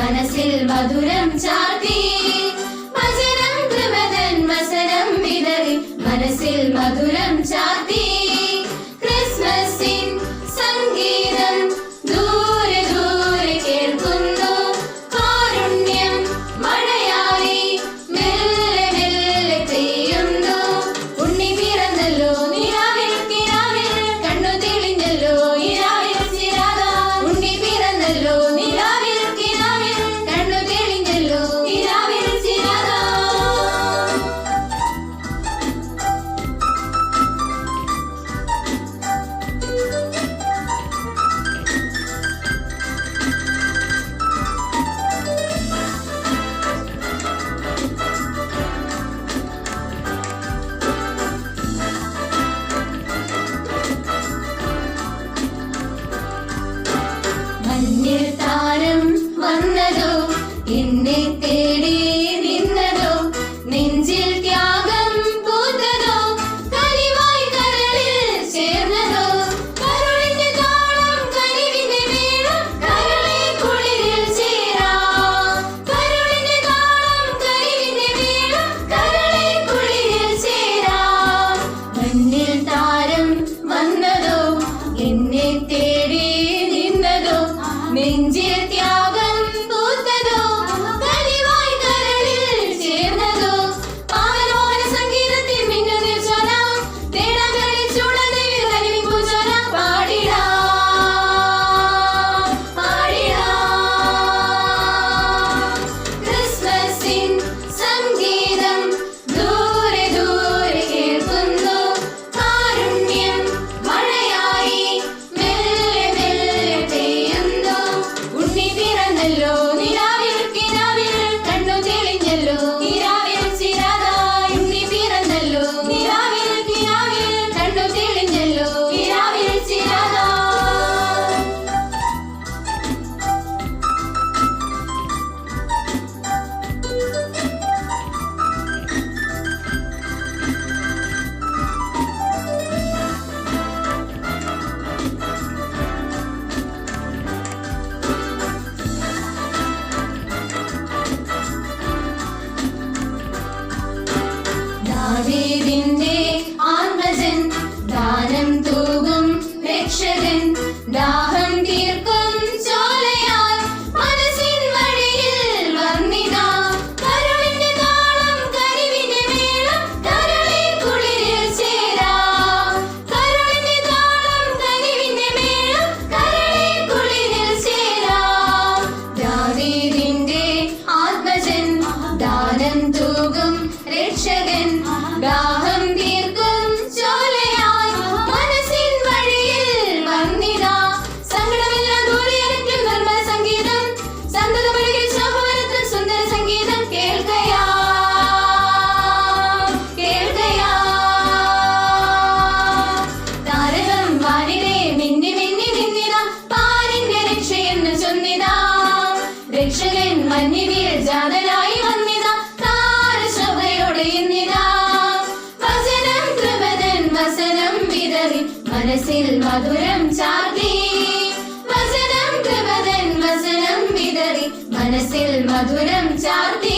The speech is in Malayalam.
മനസ്സിൽ മധുരം ചാർത്തി വചനം കൃപതൻ വസനം വിതറി മനസ്സിൽ മധുരം ചാർത്തി ക്രിസ്മസിൻ സംഗീതം ദൂരെ ദൂരെ കേൾക്കുന്നു കാരുണ്യം മഴയായി മെല്ലെ മെല്ലെ പെയ്യുന്നു ഉണ്ണി പിറന്നല്ലോ നിലാവിൽ കിനാവിൽ കണ്ണു തെളിഞ്ഞല്ലോ ഇരാവിൽ ചിരാത ഉണ്ണി പിറന്നല്ലോ നിലാവിൽ കിനാവിൽ കണ്ണു തെളിഞ്ഞല്ലോ ഇരാവിൽ ചിരാത മഞ്ഞിൽ താരം വന്നതോ എന്നെ തേടി നിന്നതോ നെഞ്ചിൽ ത്യാഗം പൂത്തതോ കനിവായി കരളിൽ ചേർന്നതോ കരുളിന്റെ താളം കനിവിന്റെ മേളം കരളെ കുളിരിൽ ചേരാം കരുളിന്റെ താളം കനിവിന്റെ മേളം കരളെ കുളിരിൽ ചേരാം മഞ്ഞിൽ താരം വന്നതോ എന്നെ തേടി നിന്നതോ നെഞ്ചിൽ ത്യാഗം പൂത്തതോ കനിവായി കരളിൽ ചേർന്നതോ പാവനോഹന സംഗീതത്തിൽ മിന്നുന്നിൽ ചൊല്ലാം തേടാകരളിൽ ചൂടദേവി കനിവിൻ പൂച്ചൊല്ലാം പാടിടാം ക്രിസ്മസിൻ സംഗീതം ദൂരെ ദൂരെ കേൾക്കുന്നു കാരുണ്യം മഴയായി മെല്ലെ മെല്ലെ പെയ്യുന്നു ഉണ്ണി പിറന്നല്ലോ നിലാവിൽ കിനാവിൽ കണ്ണു തെളിഞ്ഞല്ലോ ഇരാവിൽ ചിരാത ഉണ്ണി പിറന്നല്ലോ നിലാവിൽ കിനാവിൽ കണ്ണു തെളിഞ്ഞല്ലോ ഇരാവിൽ ചിരാത ദാവീദിന്റെ ആത്മജൻ ദാനം തൂകും രക്ഷകൻ ദാഹം തീർക്കും ചോലയാൽ മനസ്സിൻ വഴിയിൽ വന്നിതാ കരുളിന്റെ താളം കനിവിന്റെ മേളം കരളെ കുളിരിൽ ചേരാം കരുളിന്റെ താളം കനിവിന്റെ മേളം കരളെ കുളിരിൽ ചേരാം ദാവീദിന്റെ ആത്മജൻ ദാനം തൂകും രക്ഷകൻ ദാഹം തീർക്കും ചോലയായി മനസ്സിൻ വഴിയിൽ വന്നിതാ സങ്കടമെല്ലാം ദൂരെ അകറ്റും നിർമ്മല സംഗീതം സന്തതമൊഴുകിൽ ശോഭവനത്തിൽ സുന്ദര സംഗീതം കേൾക്കയാം താരകം വാനിലെ മിന്നി മിന്നി നിന്നിതാ പാരിന്റെ രക്ഷയെന്ന് ചൊന്നിതാ രക്ഷകൻ മഞ്ഞിൽ ജാതനായി വന്നിതാ താരശോഭയോടെ ഇന്നിതാ വചനം കൃപതൻ വസനം വിതറി മനസ്സിൽ മധുരം ചാർത്തി വചനം കൃപതൻ വസനം വിതറി മനസ്സിൽ മധുരം ചാർത്തി